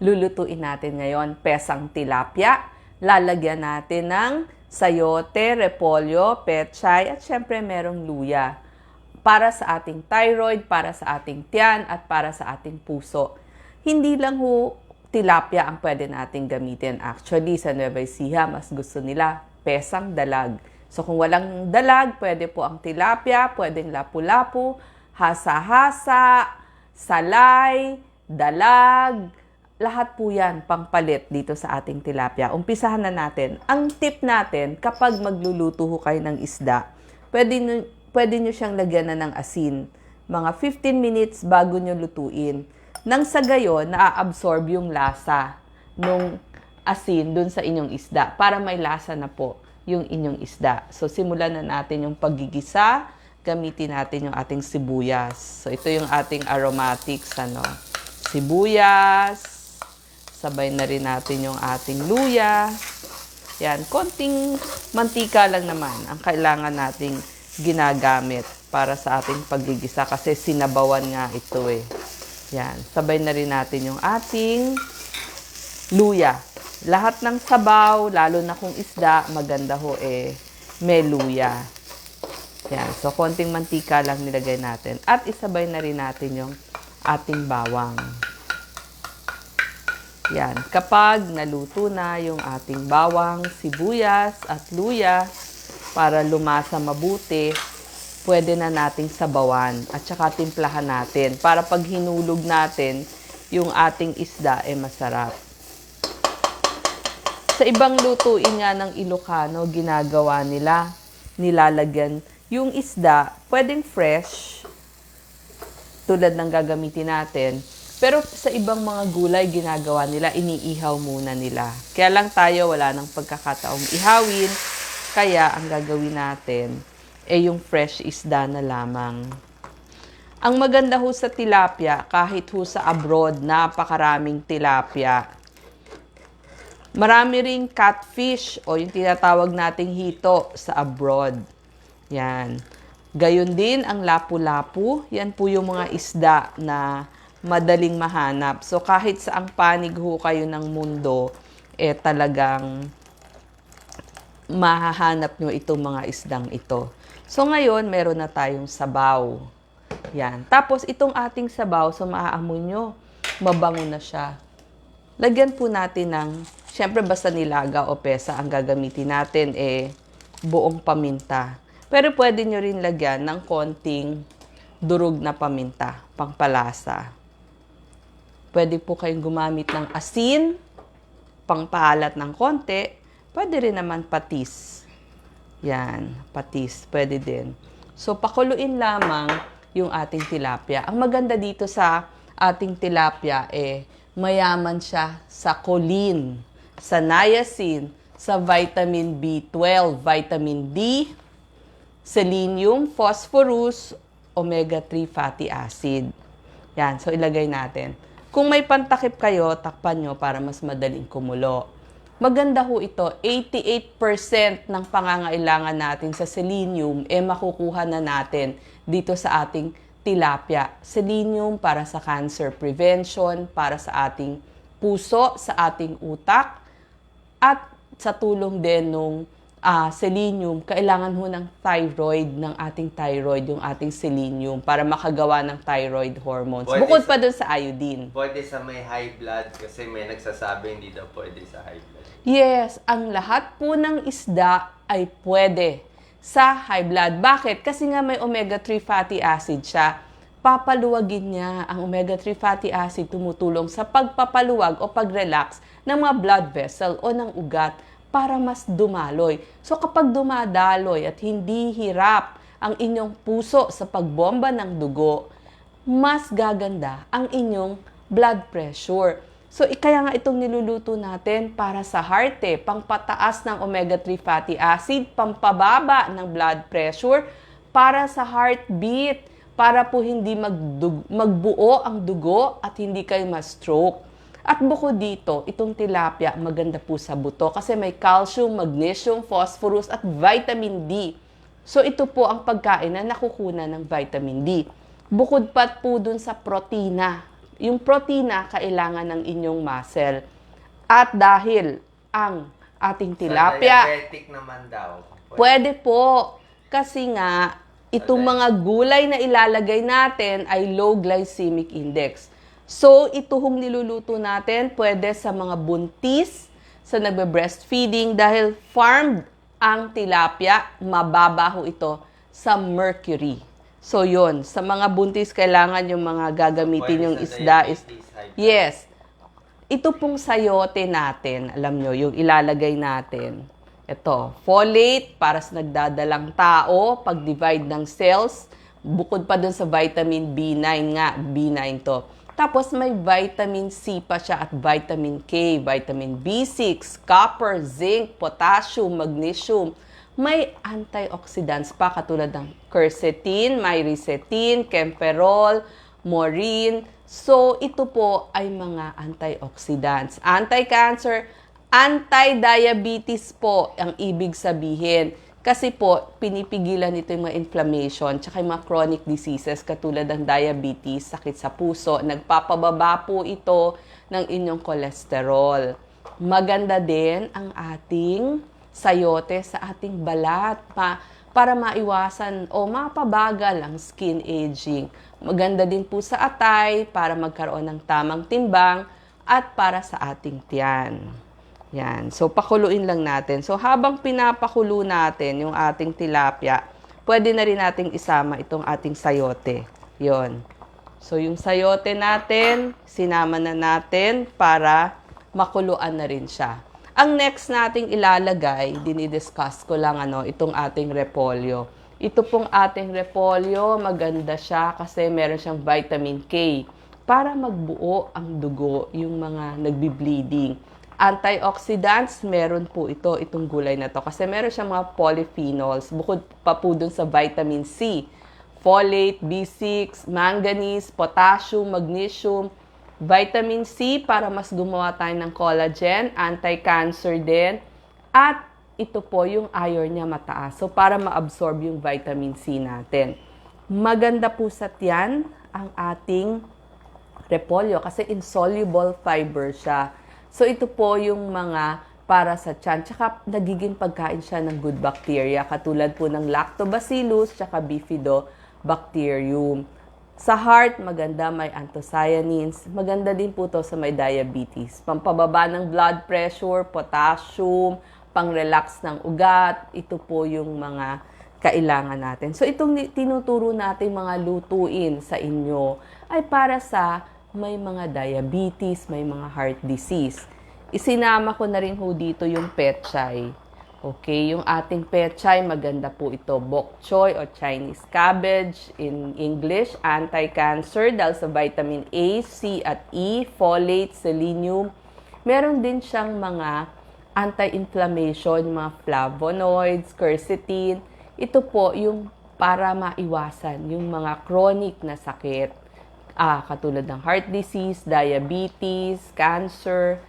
lulutuin natin ngayon. Pesang tilapia. Lalagyan natin ng sayote, repolyo, pechay, at syempre merong luya. Para sa ating thyroid, para sa ating tiyan, at para sa ating puso. Hindi lang tilapia ang pwede nating gamitin. Actually, sa Nueva Ecija, mas gusto nila pesang dalag. So kung walang dalag, pwede po ang tilapia, pwedeng lapu-lapu, hasa-hasa, salay, dalag, lahat po yan pangpalit dito sa ating tilapia. Umpisahan na natin. Ang tip natin, kapag magluluto kayo ng isda, pwede nyo siyang lagyan na ng asin. Mga 15 minutes bago nyo lutuin. Nang sa gayon, na-absorb yung lasa nung asin dun sa inyong isda para may lasa na po yung inyong isda. So, simulan na natin yung paggigisa. Gamitin natin yung ating sibuyas. So, ito yung ating aromatics, sibuyas. Sabay na rin natin yung ating luya. Yan, konting mantika lang naman ang kailangan nating ginagamit para sa ating paggigisa kasi sinabawan nga ito eh. Yan, sabay na rin natin yung ating luya. Lahat ng sabaw, lalo na kung isda, maganda may luya. Yan, so konting mantika lang nilagay natin. At isabay na rin natin yung ating bawang. Yan, kapag naluto na yung ating bawang, sibuyas at luya, para lumasa mabuti, pwede na nating sabawan at saka timplahan natin para pag hinulog natin, yung ating isda masarap. Sa ibang lutuin nga ng Ilocano, ginagawa nila, nilalagyan yung isda, pwedeng fresh, tulad ng gagamitin natin. Pero sa ibang mga gulay, ginagawa nila, iniihaw muna nila. Kaya lang tayo, wala nang pagkakataong ihawin. Kaya ang gagawin natin, yung fresh isda na lamang. Ang maganda sa tilapia, kahit sa abroad, napakaraming tilapia. Marami ring catfish o yung tinatawag nating hito sa abroad. Yan. Gayon din ang lapu-lapu. Yan po yung mga isda na madaling mahanap. So kahit saang panig kayo ng mundo, talagang mahahanap nyo itong mga isdang ito. So ngayon, meron na tayong sabaw. Yan. Tapos itong ating sabaw, so maaamoy nyo, mabango na siya. Lagyan po natin ng, syempre basta nilaga o pesa ang gagamitin natin, buong paminta. Pero pwede nyo rin lagyan ng konting durog na paminta, pangpalasa. Pwede po kayong gumamit ng asin, pangpaalat ng konti. Pwede rin naman patis. Yan, patis, pwede din. So, pakuluin lamang yung ating tilapia. Ang maganda dito sa ating tilapia, mayaman siya sa choline, sa niacin, sa vitamin B12, vitamin D, selenium, phosphorus, omega-3 fatty acid. Yan, so ilagay natin. Kung may pantakip kayo, takpan nyo para mas madaling kumulo. Maganda ito, 88% ng pangangailangan natin sa selenium makukuha na natin dito sa ating tilapia. Selenium para sa cancer prevention, para sa ating puso, sa ating utak, at sa tulong din ng selenium, kailangan ng thyroid, ng ating thyroid, yung ating selenium, para makagawa ng thyroid hormones. Bukod pa dun sa iodine. Pwede sa may high blood kasi may nagsasabi hindi daw pwede sa high blood. Yes, ang lahat po ng isda ay pwede sa high blood. Bakit? Kasi nga may omega-3 fatty acid siya. Papaluwagin niya ang omega-3 fatty acid, tumutulong sa pagpapaluwag o pag-relax ng mga blood vessel o ng ugat para mas dumaloy. So kapag dumadaloy at hindi hirap ang inyong puso sa pagbomba ng dugo, mas gaganda ang inyong blood pressure. So, kaya nga itong niluluto natin para sa heart, pangpataas ng omega-3 fatty acid, pampababa ng blood pressure, para sa heartbeat, para po hindi magbuo ang dugo at hindi kayo ma-stroke. At bukod dito, itong tilapia maganda po sa buto kasi may calcium, magnesium, phosphorus at vitamin D. So ito po ang pagkain na nakukunan ng vitamin D. Bukod pa po dun sa protina, yung protina kailangan ng inyong muscle. At dahil ang ating tilapia, Sa diabetic naman daw. pwede po. Kasi nga, itong mga gulay na ilalagay natin ay low glycemic index. So, ito hong niluluto natin, pwede sa mga buntis, sa nagbe-breastfeeding, dahil farmed ang tilapia, mababaho ito sa mercury. So, yun. Sa mga buntis, kailangan yung mga gagamitin yung isda is... Yes. Ito pong sayote natin, alam nyo, yung ilalagay natin. Ito, folate para sa nagdadalang tao, pag-divide ng cells, bukod pa dun sa vitamin B9 nga, B9 to. Tapos may vitamin C pa siya at vitamin K, vitamin B6, copper, zinc, potassium, magnesium. May antioxidants pa katulad ng quercetin, myricetin, camperol, maureen. So, ito po ay mga antioxidants. Anti-cancer, anti-diabetes po ang ibig sabihin. Kasi po, pinipigilan nito yung mga inflammation tsaka yung mga chronic diseases katulad ng diabetes, sakit sa puso. Nagpapababa po ito ng inyong cholesterol. Maganda din ang ating sayote sa ating balat para maiwasan o mapabagal ang skin aging. Maganda din po sa atay para magkaroon ng tamang timbang at para sa ating tiyan. Yan. So, pakuluin lang natin. So, habang pinapakulo natin yung ating tilapia, pwede na rin nating isama itong ating sayote. Yon. So, yung sayote natin, sinama na natin para makuluan na rin siya. Ang next nating ilalagay, dinidiscuss ko lang itong ating repolyo. Ito pong ating repolyo, maganda siya kasi meron siyang vitamin K para magbuo ang dugo, yung mga nagbi-bleeding. Antioxidants, meron po itong gulay na to kasi meron siyang mga polyphenols, bukod pa po dun sa vitamin C, folate, B6, manganese, potassium, magnesium, vitamin C para mas gumawa tayo ng collagen, anti-cancer din, at ito po yung iron niya mataas. So, para ma-absorb yung vitamin C natin. Maganda po sa tiyan ang ating repolyo kasi insoluble fiber siya. So, ito po yung mga para sa tiyan. Tsaka, nagiging pagkain siya ng good bacteria. Katulad po ng lactobacillus, tsaka bifidobacterium. Sa heart, maganda, may anthocyanins. Maganda din po to sa may diabetes. Pampababa ng blood pressure, potassium, pang-relax ng ugat. Ito po yung mga kailangan natin. So, itong tinuturo natin mga lutuin sa inyo ay para sa may mga diabetes, may mga heart disease. Isinama ko na rin ho dito yung petchay. Okay, yung ating petchay, maganda po ito. Bok choy o Chinese cabbage in English, anti-cancer dahil sa vitamin A, C at E, folate, selenium. Meron din siyang mga anti-inflammation, mga flavonoids, quercetin. Ito po yung para maiwasan yung mga chronic na sakit. Katulad ng heart disease, diabetes, cancer.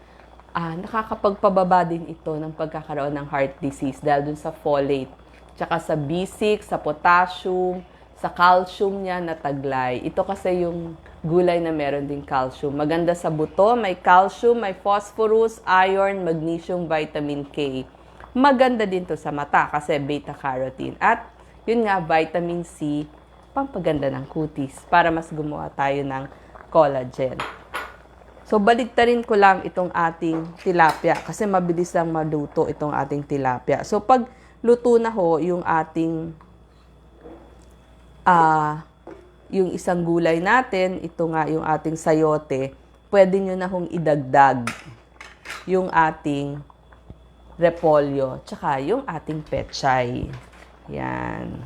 Nakakapagpababa din ito ng pagkakaroon ng heart disease dahil dun sa folate. Tsaka sa B6, sa potassium, sa calcium niya na taglay. Ito kasi yung gulay na meron din calcium. Maganda sa buto, may calcium, may phosphorus, iron, magnesium, vitamin K. Maganda din to sa mata kasi beta-carotene. At yun nga, vitamin C, pampaganda ng kutis para mas gumawa tayo ng collagen. So, baliktarin ko lang itong ating tilapia kasi mabilis lang maluto itong ating tilapia. So, pag luto na ho yung ating yung isang gulay natin, ito nga yung ating sayote, pwede nyo na hong idagdag yung ating repolyo tsaka yung ating petchay. Yan.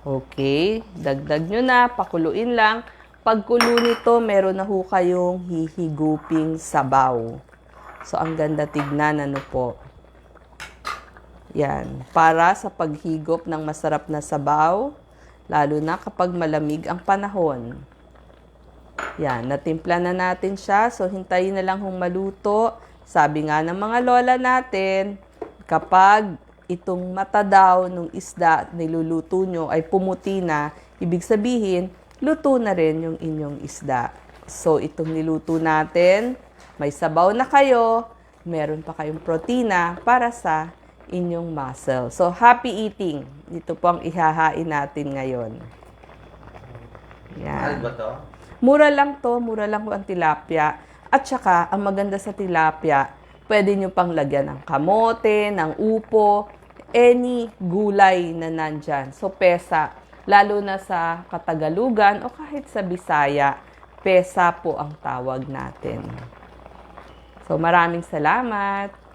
Okay, dagdag nyo na, pakuluin lang. Pagkulo nito, meron na ho kayong hihiguping sabaw. So, ang ganda tignan, po. Yan, para sa paghigop ng masarap na sabaw, lalo na kapag malamig ang panahon. Yan, natimpla na natin siya. So, hintayin na lang hong maluto. Sabi nga ng mga lola natin, kapag itong mata daw nung isda niluluto nyo ay pumuti na, ibig sabihin, luto na rin yung inyong isda. So, itong niluto natin, may sabaw na kayo, meron pa kayong protina para sa inyong muscle. So, happy eating. Ito po ang ihahain natin ngayon. Mahal Yan. ba to? Mura lang to, mura lang po ang tilapia. At saka, ang maganda sa tilapia, pwede nyo pang lagyan ng kamote, ng upo, any gulay na nandyan. So, pesa, lalo na sa Katagalugan o kahit sa Bisaya, pesa po ang tawag natin. So, maraming salamat.